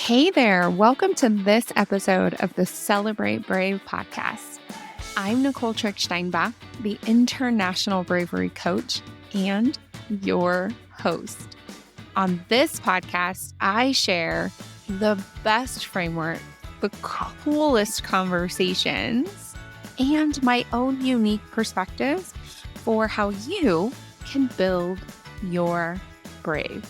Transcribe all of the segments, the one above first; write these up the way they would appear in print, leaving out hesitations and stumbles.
Hey there, welcome to this episode of the Celebrate Brave podcast. I'm Nicole Steinbach, the International Bravery Coach and your host. On this podcast, I share the best framework, the coolest conversations, and my own unique perspectives for how you can build your brave.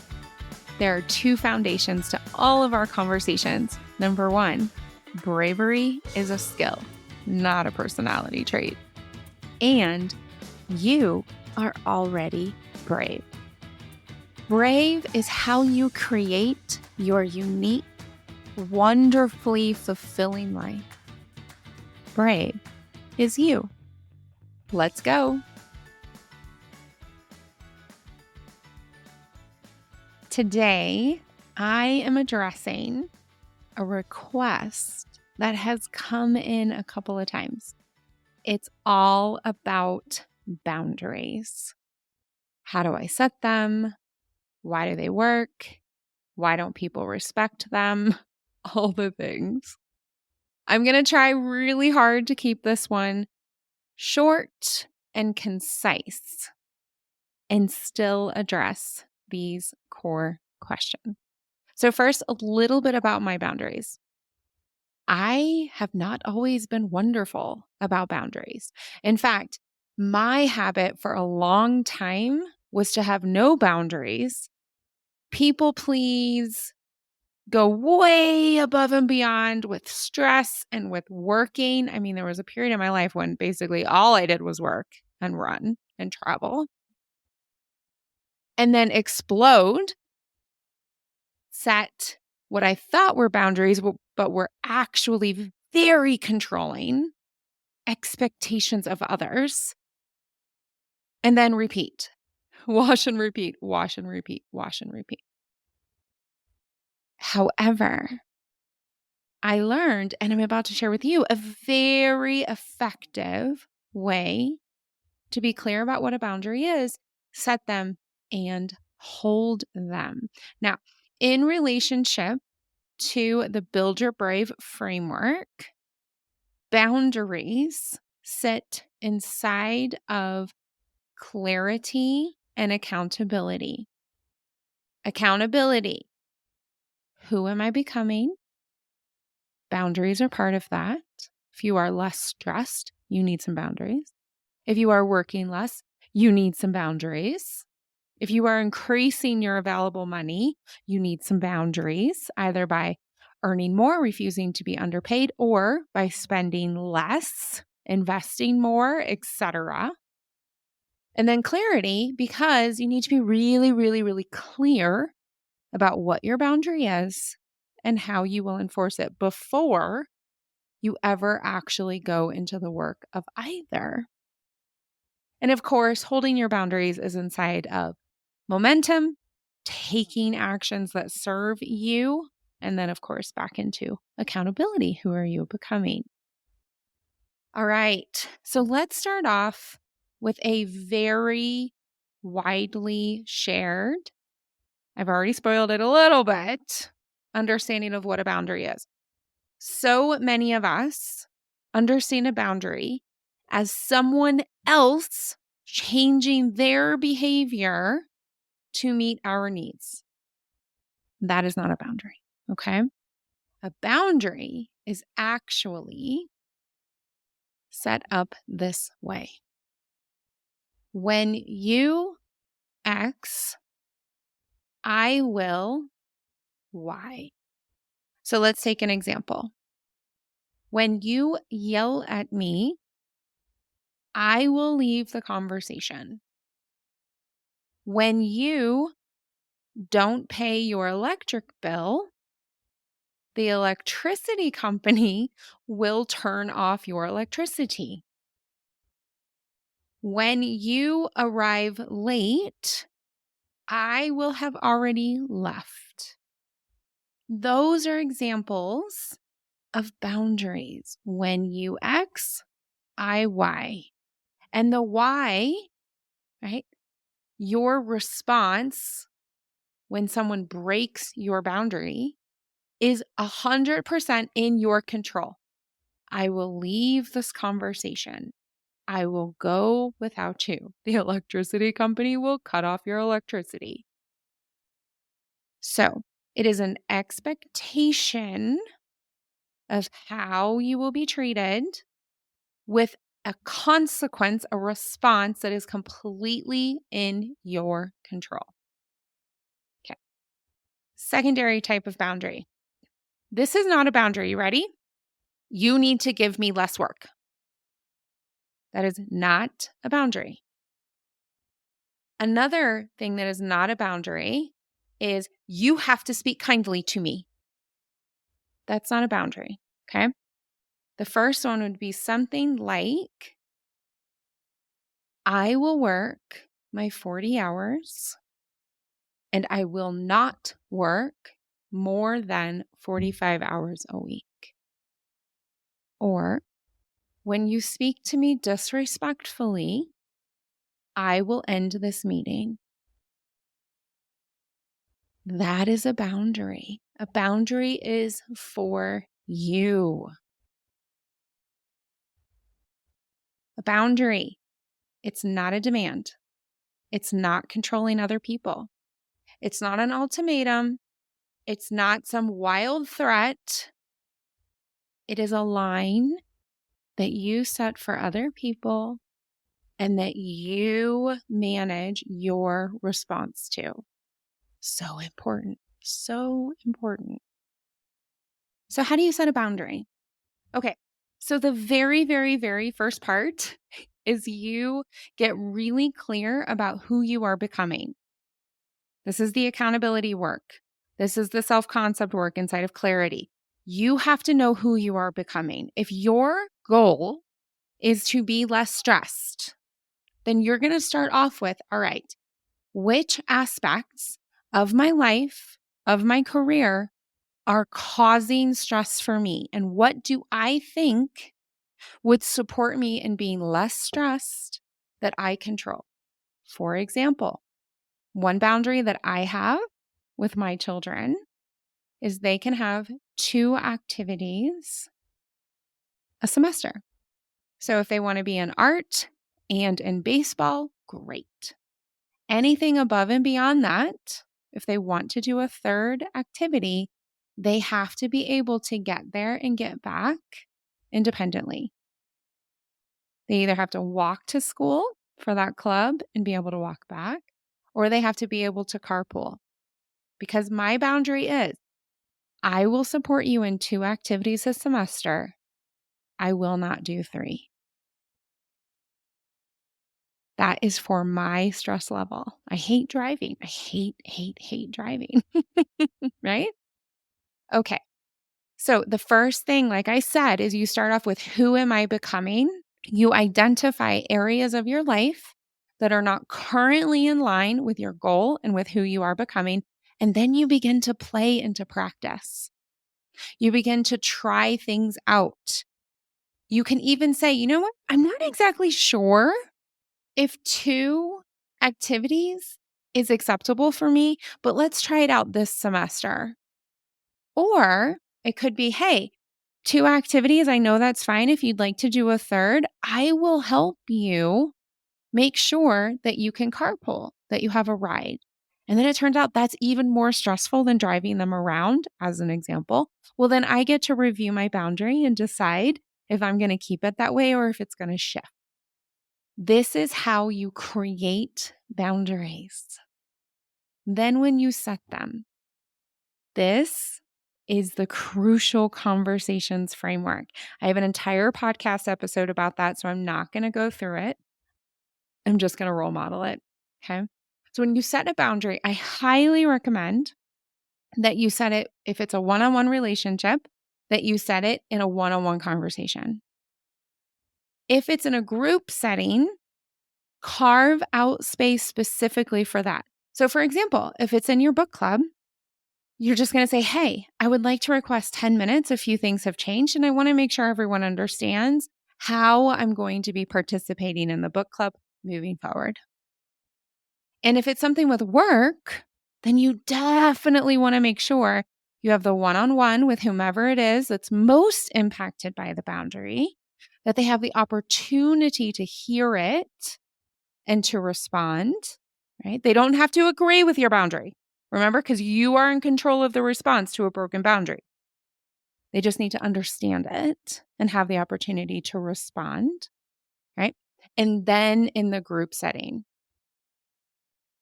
There are two foundations to all of our conversations. Number one, bravery is a skill, not a personality trait. And you are already brave. Brave is how you create your unique, wonderfully fulfilling life. Brave is you. Let's go. Today, I am addressing a request that has come in a couple of times. It's all about boundaries. How do I set them? Why do they work? Why don't people respect them? All the things. I'm going to try really hard to keep this one short and concise and still address these core questions. So first, a little bit about my boundaries. I have not always been wonderful about boundaries. In fact, my habit for a long time was to have no boundaries, people please, go way above and beyond with stress and with working. I mean, there was a period in my life when basically all I did was work and run and travel. And then explode, set what I thought were boundaries, but were actually very controlling expectations of others. And then repeat, wash and repeat, wash and repeat, wash and repeat. However, I learned, and I'm about to share with you, a very effective way to be clear about what a boundary is, set them, and hold them. Now, in relationship to the Build Your Brave framework, boundaries sit inside of clarity and accountability. Accountability. Who am I becoming? Boundaries are part of that. If you are less stressed, you need some boundaries. If you are working less, you need some boundaries. If you are increasing your available money, you need some boundaries, either by earning more, refusing to be underpaid, or by spending less, investing more, etc. And then clarity, because you need to be really, really, really clear about what your boundary is and how you will enforce it before you ever actually go into the work of either. And of course, holding your boundaries is inside of momentum, taking actions that serve you, and then, of course, back into accountability. Who are you becoming? All right. So let's start off with a very widely shared, I've already spoiled it a little bit, understanding of what a boundary is. So many of us understand a boundary as someone else changing their behavior to meet our needs. That is not a boundary, okay? A boundary is actually set up this way. When you X, I will Y. So let's take an example. When you yell at me, I will leave the conversation. When you don't pay your electric bill, the electricity company will turn off your electricity. When you arrive late, I will have already left. Those are examples of boundaries. When you X, I Y. And the Y, right? Your response when someone breaks your boundary is 100% in your control. I will leave this conversation. I will go without you. The electricity company will cut off your electricity. So it is an expectation of how you will be treated with a consequence, a response that is completely in your control. Okay. Secondary type of boundary. This is not a boundary. You ready? You need to give me less work. That is not a boundary. Another thing that is not a boundary is you have to speak kindly to me. That's not a boundary. Okay. The first one would be something like, I will work my 40 hours and I will not work more than 45 hours a week. Or, when you speak to me disrespectfully, I will end this meeting. That is a boundary. A boundary is for you. A boundary, it's not a demand. It's not controlling other people. It's not an ultimatum. It's not some wild threat. It is a line that you set for other people and that you manage your response to. So important. So important. So how do you set a boundary? Okay. So the very, very, very first part is you get really clear about who you are becoming. This is the accountability work. This is the self-concept work inside of clarity. You have to know who you are becoming. If your goal is to be less stressed, then you're going to start off with, all right, which aspects of my life, of my career, are causing stress for me? And what do I think would support me in being less stressed that I control? For example, one boundary that I have with my children is they can have 2 activities a semester. So if they want to be in art and in baseball, great. Anything above and beyond that, if they want to do a third activity, they have to be able to get there and get back independently. They either have to walk to school for that club and be able to walk back, or they have to be able to carpool. Because my boundary is, I will support you in 2 activities a semester. I will not do 3. That is for my stress level. I hate driving. I hate driving. Right? Okay. So the first thing, like I said, is you start off with who am I becoming? You identify areas of your life that are not currently in line with your goal and with who you are becoming. And then you begin to play into practice. You begin to try things out. You can even say, you know what? I'm not exactly sure if 2 activities is acceptable for me, but let's try it out this semester. Or it could be, hey, 2 activities, I know that's fine. If you'd like to do a third, I will help you make sure that you can carpool, that you have a ride. And then it turns out that's even more stressful than driving them around, as an example. Well, then I get to review my boundary and decide if I'm going to keep it that way or if it's going to shift. This is how you create boundaries. Then when you set them, this is the crucial conversations framework. I have an entire podcast episode about that, so I'm not going to go through it. I'm just going to role model it. Okay. So when you set a boundary, I highly recommend that you set it, if it's a one-on-one relationship, that you set it in a one-on-one conversation. If it's in a group setting, carve out space specifically for that. So for example, if it's in your book club, you're just going to say, hey, I would like to request 10 minutes. A few things have changed, and I want to make sure everyone understands how I'm going to be participating in the book club moving forward. And if it's something with work, then you definitely want to make sure You have the one-on-one with whomever it is that's most impacted by the boundary, that they have the opportunity to hear it and to respond, right? They don't have to agree with your boundary. Remember, because you are in control of the response to a broken boundary. They just need to understand it and have the opportunity to respond, right? And then in the group setting.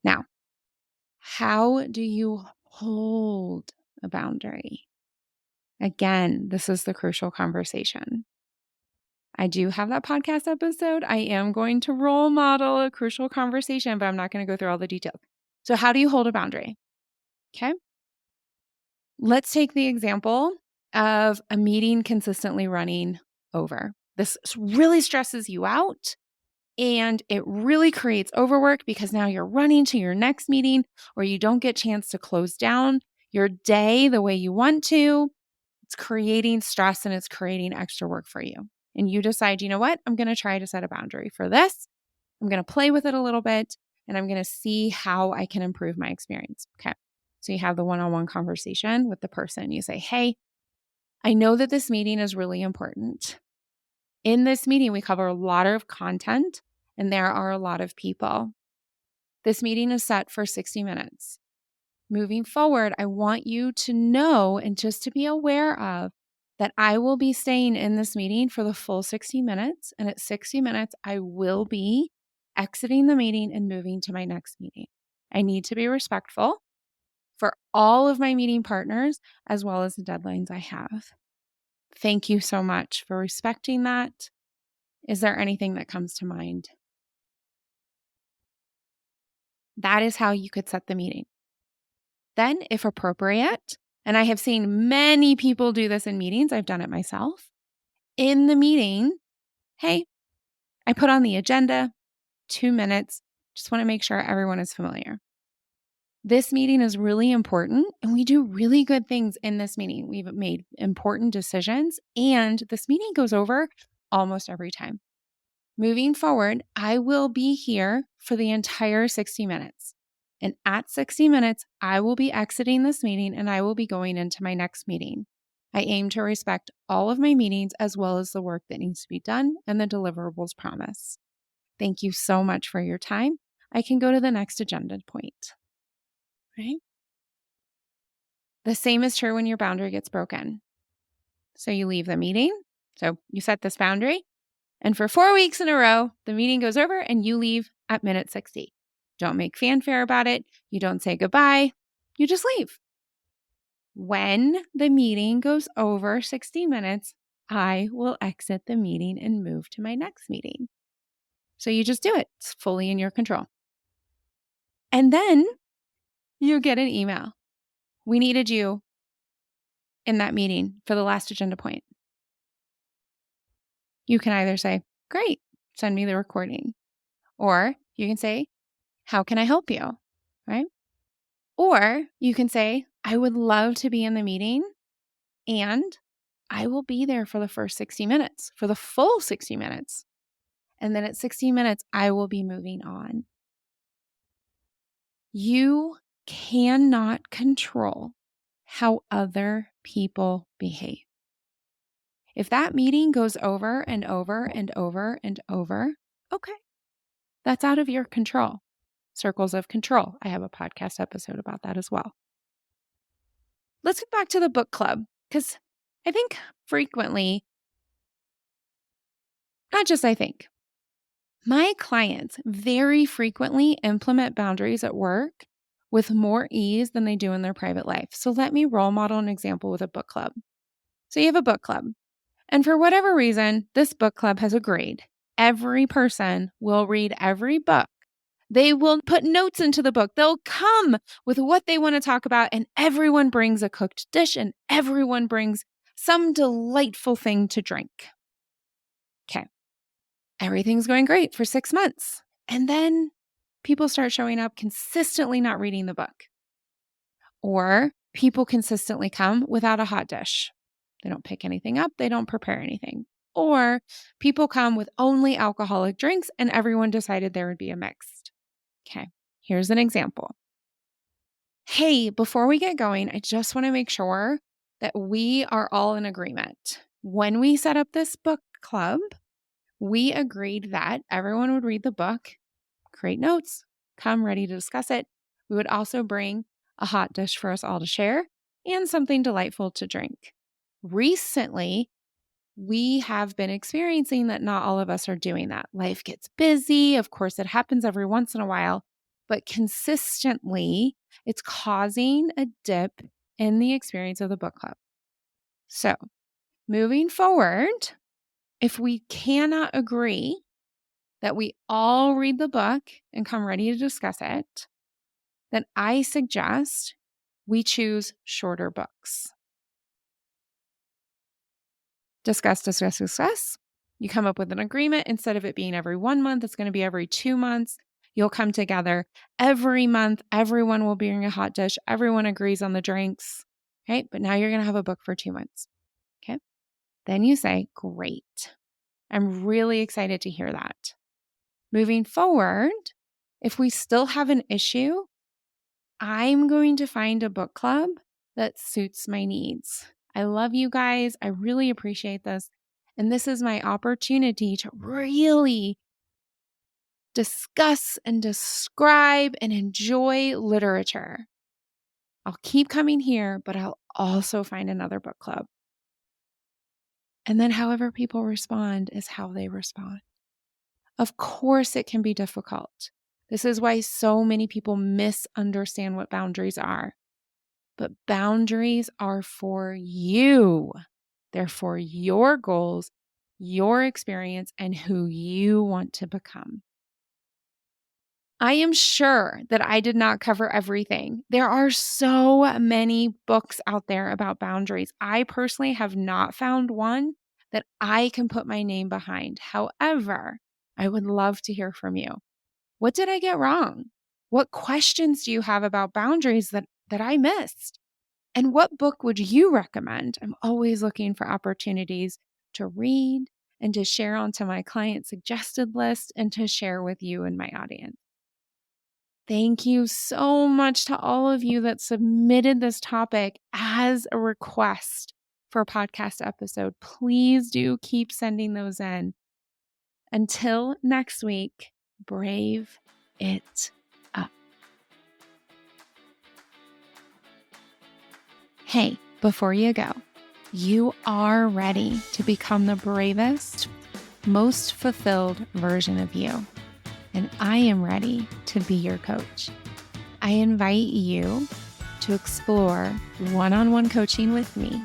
Now, how do you hold a boundary? Again, this is the crucial conversation. I do have that podcast episode. I am going to role model a crucial conversation, but I'm not going to go through all the details. So how do you hold a boundary? Okay. Let's take the example of a meeting consistently running over. This really stresses you out and it really creates overwork because now you're running to your next meeting or you don't get a chance to close down your day the way you want to. It's creating stress and it's creating extra work for you. And you decide, you know what? I'm going to try to set a boundary for this. I'm going to play with it a little bit and I'm going to see how I can improve my experience. Okay. So you have the one-on-one conversation with the person. You say, hey, I know that this meeting is really important. In this meeting, we cover a lot of content and there are a lot of people. This meeting is set for 60 minutes. Moving forward, I want you to know and just to be aware of that I will be staying in this meeting for the full 60 minutes. And at 60 minutes, I will be exiting the meeting and moving to my next meeting. I need to be respectful for all of my meeting partners as well as the deadlines I have. Thank you so much for respecting that. Is there anything that comes to mind? That is how you could set the meeting. Then, if appropriate, and I have seen many people do this in meetings, I've done it myself. In the meeting, hey, I put on the agenda, 2 minutes, just want to make sure everyone is familiar. This meeting is really important and we do really good things in this meeting. We've made important decisions and this meeting goes over almost every time. Moving forward, I will be here for the entire 60 minutes. And at 60 minutes, I will be exiting this meeting and I will be going into my next meeting. I aim to respect all of my meetings as well as the work that needs to be done and the deliverables promised. Thank you so much for your time. I can go to the next agenda point. Right? The same is true when your boundary gets broken. So you leave the meeting. So you set this boundary. And for 4 weeks in a row, the meeting goes over and you leave at minute 60. Don't make fanfare about it. You don't say goodbye. You just leave. When the meeting goes over 60 minutes, I will exit the meeting and move to my next meeting. So you just do it. It's fully in your control. And then you get an email. We needed you in that meeting for the last agenda point. You can either say, great, send me the recording. Or you can say, how can I help you? Right? Or you can say, I would love to be in the meeting and I will be there for the first 60 minutes, for the full 60 minutes. And then at 60 minutes, I will be moving on. You cannot control how other people behave. If that meeting goes over and over and over and over, okay, that's out of your control. Circles of control. I have a podcast episode about that as well. Let's get back to the book club because I think frequently, not just I think, my clients very frequently implement boundaries at work with more ease than they do in their private life. So let me role model an example with a book club. So you have a book club, and for whatever reason, this book club has agreed. Every person will read every book. They will put notes into the book. They'll come with what they want to talk about, and everyone brings a cooked dish and everyone brings some delightful thing to drink. Okay. Everything's going great for 6 months. And then people start showing up consistently not reading the book. Or people consistently come without a hot dish. They don't pick anything up. They don't prepare anything. Or people come with only alcoholic drinks and everyone decided there would be a mixed. Okay, here's an example. Hey, before we get going, I just want to make sure that we are all in agreement. When we set up this book club, we agreed that everyone would read the book, create notes, come ready to discuss it. We would also bring a hot dish for us all to share and something delightful to drink. Recently, we have been experiencing that not all of us are doing that. Life gets busy. Of course, it happens every once in a while, but consistently, it's causing a dip in the experience of the book club. So, moving forward, if we cannot agree that we all read the book and come ready to discuss it, then I suggest we choose shorter books. Discuss. You come up with an agreement. Instead of it being every 1 month, it's going to be every 2 months. You'll come together every month. Everyone will bring a hot dish. Everyone agrees on the drinks. Okay. But now you're going to have a book for 2 months. Okay. Then you say, great. I'm really excited to hear that. Moving forward, if we still have an issue, I'm going to find a book club that suits my needs. I love you guys. I really appreciate this. And this is my opportunity to really discuss and describe and enjoy literature. I'll keep coming here, but I'll also find another book club. And then however people respond is how they respond. Of course, it can be difficult. This is why so many people misunderstand what boundaries are. But boundaries are for you. They're for your goals, your experience, and who you want to become. I am sure that I did not cover everything. There are so many books out there about boundaries. I personally have not found one that I can put my name behind. However, I would love to hear from you. What did I get wrong? What questions do you have about boundaries that I missed? And what book would you recommend? I'm always looking for opportunities to read and to share onto my client suggested list and to share with you and my audience. Thank you so much to all of you that submitted this topic as a request for a podcast episode. Please do keep sending those in. Until next week, brave it up. Hey, before you go, you are ready to become the bravest, most fulfilled version of you. And I am ready to be your coach. I invite you to explore one-on-one coaching with me.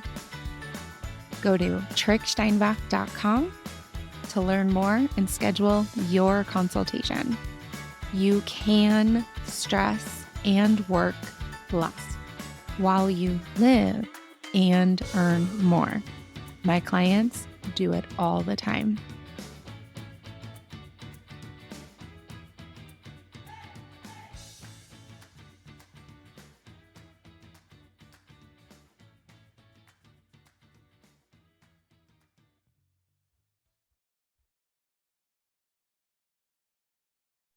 Go to tricksteinbach.com to learn more and schedule your consultation. You can stress and work less while you live and earn more. My clients do it all the time.